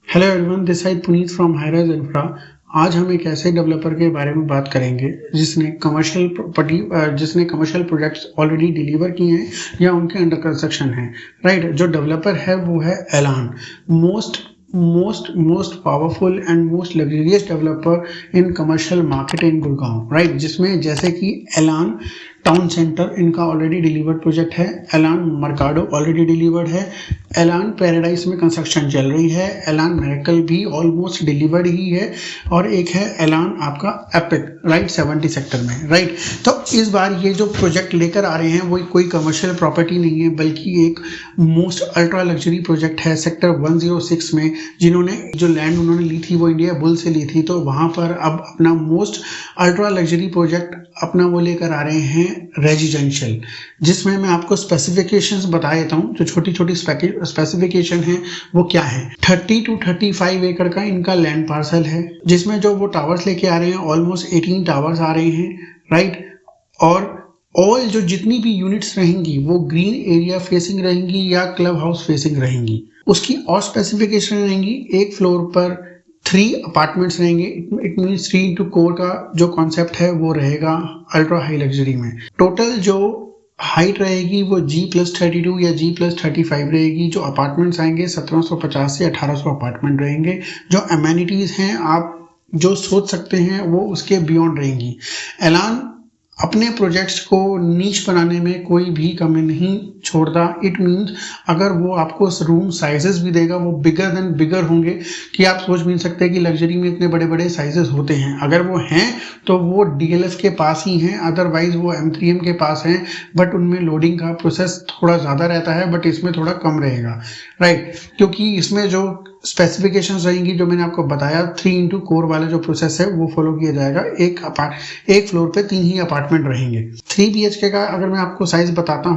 Hello everyone, this side Puneet from high-rise infra. आज हम एक ऐसे डेवलपर के बारे में बात करेंगे जिसने कमर्शियल प्रोजेक्ट्स ऑलरेडी डिलीवर किए हैं या उनके अंडर कंस्ट्रक्शन हैं। राइट, जो डेवलपर है वो है एलान, most powerful and most luxurious developer in commercial market in Gurgaon. Right, जिसमें जैसे कि एलान टाउन सेंटर इनका ऑलरेडी डिलीवर्ड प्रोजेक्ट है, एलान मर्काडो ऑलरेडी डिलीवर्ड है, एलान पैराडाइज में कंस्ट्रक्शन चल रही है, एलान मिरेकल भी ऑलमोस्ट डिलीवर्ड ही है, और एक है एलान आपका एपिक, राइट 70 सेक्टर में। राइट, तो इस बार ये जो प्रोजेक्ट लेकर आ रहे हैं वो कोई कमर्शियल प्रॉपर्टी नहीं है बल्कि एक मोस्ट अल्ट्रा लग्जरी प्रोजेक्ट है सेक्टर 106 में। जिन्होंने जो लैंड उन्होंने ली थी वो इंडिया बुल से ली थी, तो वहां पर अब अपना मोस्ट अल्ट्रा लग्जरी प्रोजेक्ट अपना वो लेकर आ रहे हैं रेजिडेंशियल, जिसमें मैं आपको स्पेसिफिकेशंस बता देता हूँ। जो छोटी छोटी स्पेसिफिकेशन है वो क्या है। 30 to 35 एकड़ का इनका लैंड पार्सल है, जिसमें जो वो टावर्स लेके आ रहे हैं ऑलमोस्ट 18 टावर्स आ रहे हैं। राइट, और ऑल जो जितनी भी यूनिट्स रहेंगी वो ग्रीन एरिया फेसिंग रहेंगी या क्लब हाउस फेसिंग रहेंगी। उसकी और स्पेसिफिकेशन रहेंगी, एक फ्लोर पर 3 अपार्टमेंट्स रहेंगे। इट मीन्स 3 into 4 का जो कॉन्सेप्ट है वो रहेगा अल्ट्रा हाई लग्जरी में। टोटल जो हाइट रहेगी वो G+32 या G+35 रहेगी। जो अपार्टमेंट्स आएंगे 1750 से 1800 अपार्टमेंट रहेंगे। जो एमेनिटीज हैं आप जो सोच सकते हैं वो उसके बियॉन्ड रहेंगी। एलान अपने प्रोजेक्ट्स को नीच बनाने में कोई भी कमी नहीं छोड़ता। इट मीन्स अगर वो आपको रूम साइजेस भी देगा वो बिगर देन बिगर होंगे कि आप सोच भी नहीं सकते कि लग्जरी में इतने बड़े बड़े साइजेस होते हैं। अगर वो हैं तो वो DLF के पास ही हैं, अदरवाइज वो M3M के पास हैं, बट उनमें लोडिंग का प्रोसेस थोड़ा ज़्यादा रहता है, बट इसमें थोड़ा कम रहेगा। राइट, क्योंकि इसमें जो स्पेसिफिकेशंस रहेंगी जो मैंने आपको बताया, 3 into 4 वाला जो प्रोसेस है वो फॉलो किया जाएगा। एक फ्लोर पे 3 ही अपार्टमेंट रहेंगे। 3 BHK का अगर मैं आपको साइज बताता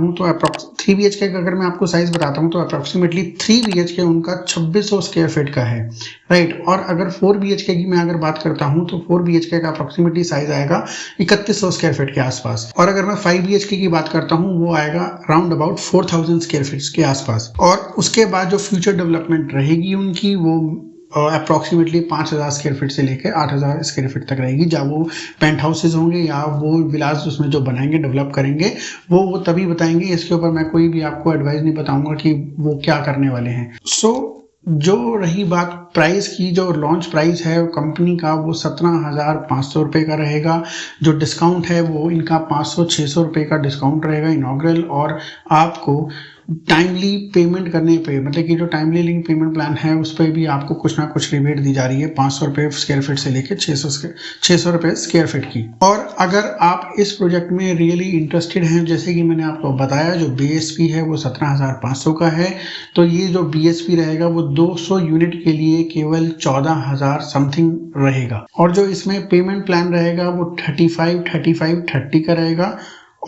हूँ तो अप्रोक्सीमेटली 3 BHK उनका 2600 स्क्वायर फीट का है। राइट, और अगर 4 BHK की मैं अगर बात करता हूँ तो 4 BHK का अप्रोक्सीमेटली साइज आएगा 3100 स्क्वायर फीट के आसपास। और अगर मैं 5 BHK की बात करता हूँ वो आएगा राउंड अबाउट 4000 स्क्वायर फीट के आसपास। और उसके बाद जो फ्यूचर डेवलपमेंट रहेगी उनकी वो अप्रोक्सीमेटली 5000 स्क्वायर फीट से लेकर 8000 स्क्वायर फीट तक रहेगी। जब वो पेंट हाउसेज होंगे या वो विलास उसमें जो बनाएंगे डेवलप करेंगे वो तभी बताएंगे। इसके ऊपर मैं कोई भी आपको एडवाइस नहीं बताऊंगा कि वो क्या करने वाले हैं। जो रही बात प्राइस की, जो लॉन्च प्राइस है कंपनी का वो 17,500 रुपये का रहेगा। जो डिस्काउंट है वो इनका 500-600 रुपये का डिस्काउंट रहेगा इनॉग्रल। और आपको टाइमली पेमेंट करने पे, मतलब कि जो टाइमली लिंक पेमेंट प्लान है उस पर भी आपको कुछ ना कुछ रिबेट दी जा रही है, 500 रुपये स्क्वायर फीट से लेकर 600 रुपये स्क्वायर फीट की। और अगर आप इस प्रोजेक्ट में रियली इंटरेस्टेड हैं, जैसे कि मैंने आपको बताया, जो BSP है वो 17,500 का है, तो ये जो BSP रहेगा वो 200 यूनिट के लिए केवल 14,000 समथिंग रहेगा। और जो इसमें पेमेंट प्लान रहेगा वो 35-35-30 का रहेगा।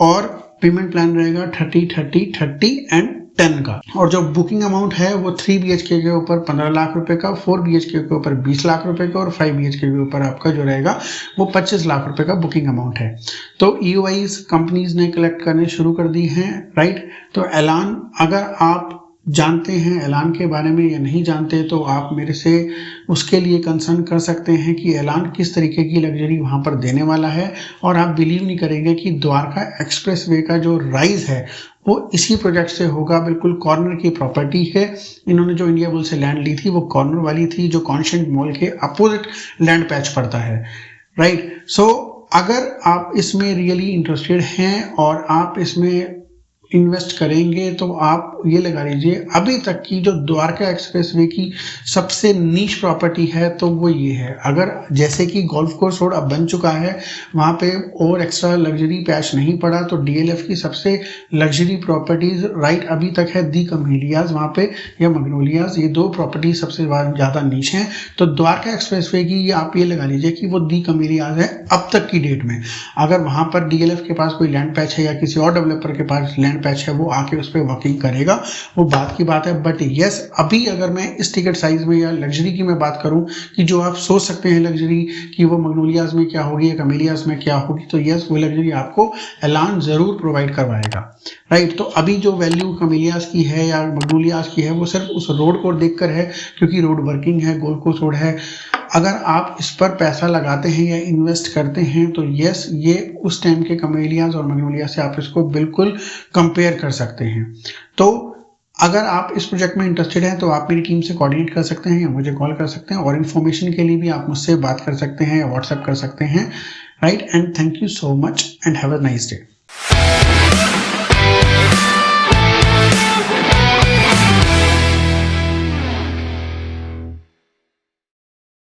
और पेमेंट प्लान रहेगा 30-30-30 एंड 10 का। और जो बुकिंग अमाउंट है वो 3 BHK के ऊपर 15 लाख रुपए का, 4 BHK के ऊपर 20 लाख रुपए का, और 5 BHK के ऊपर आपका जो रहेगा वो 25 लाख रुपए का बुकिंग अमाउंट है। तो EOIs कंपनीज ने कलेक्ट करने शुरू कर दी हैं। राइट, तो एलान, अगर आप जानते हैं एलान के बारे में या नहीं जानते तो आप मेरे से उसके लिए कंसर्न कर सकते हैं कि एलान किस तरीके की लग्जरी वहाँ पर देने वाला है। और आप बिलीव नहीं करेंगे कि द्वारका एक्सप्रेसवे का जो राइज है वो इसी प्रोजेक्ट से होगा। बिल्कुल कॉर्नर की प्रॉपर्टी है। इन्होंने जो इंडिया बुल से लैंड ली थी वो कॉर्नर वाली थी, जो कॉन्शेंट मॉल के अपोजिट लैंड पैच पड़ता है। राइट, सो अगर आप इसमें रियली इंटरेस्टेड हैं और आप इसमें इन्वेस्ट करेंगे तो आप ये लगा लीजिए अभी तक की जो द्वारका एक्सप्रेसवे की सबसे नीश प्रॉपर्टी है तो वो ये है। अगर जैसे कि गोल्फ कोर्स रोड अब बन चुका है, वहाँ पे और एक्स्ट्रा लग्जरी पैच नहीं पड़ा, तो DLF की सबसे लग्जरी प्रॉपर्टीज राइट अभी तक है दी कमेलियाज वहाँ पे या मग्नोलियाज। ये 2 प्रॉपर्टी सबसे ज़्यादा नीच हैं। तो द्वारका एक्सप्रेसवे की आप ये लगा लीजिए कि वो दी कमेलियाज है अब तक की डेट में। अगर वहाँ पर DLF के पास कोई लैंड पैच है या किसी और डेवलपर के पास लैंड प्लान पैच है वो आके उस पर वर्किंग करेगा, वो बात की बात है। बट यस, अभी अगर मैं इस टिकट साइज में या लग्जरी की मैं बात करूं कि जो आप सोच सकते हैं लग्जरी कि वो मैग्नोलियाज में क्या होगी या कैमेलियाज में क्या होगी, तो यस वो लग्जरी आपको एलान जरूर प्रोवाइड करवाएगा, राइट। तो अभी जो वैल्यू कैमेलियाज की है या मैग्नोलियाज की है वो सिर्फ उस रोड को देखकर है, क्योंकि रोड वर्किंग है, गोल्ड कोस्ट रोड है। अगर आप इस पर पैसा लगाते हैं या इन्वेस्ट करते हैं तो यस ये उस टाइम के कैमेलियाज और मैग्नोलिया से आप इसको बिल्कुल कंपेयर कर सकते हैं। तो अगर आप इस प्रोजेक्ट में इंटरेस्टेड हैं तो आप मेरी टीम से कोऑर्डिनेट कर सकते हैं या मुझे कॉल कर सकते हैं, और इन्फॉर्मेशन के लिए भी आप मुझसे बात कर सकते हैं या व्हाट्सएप कर सकते हैं, right. And thank you so much and have a nice day.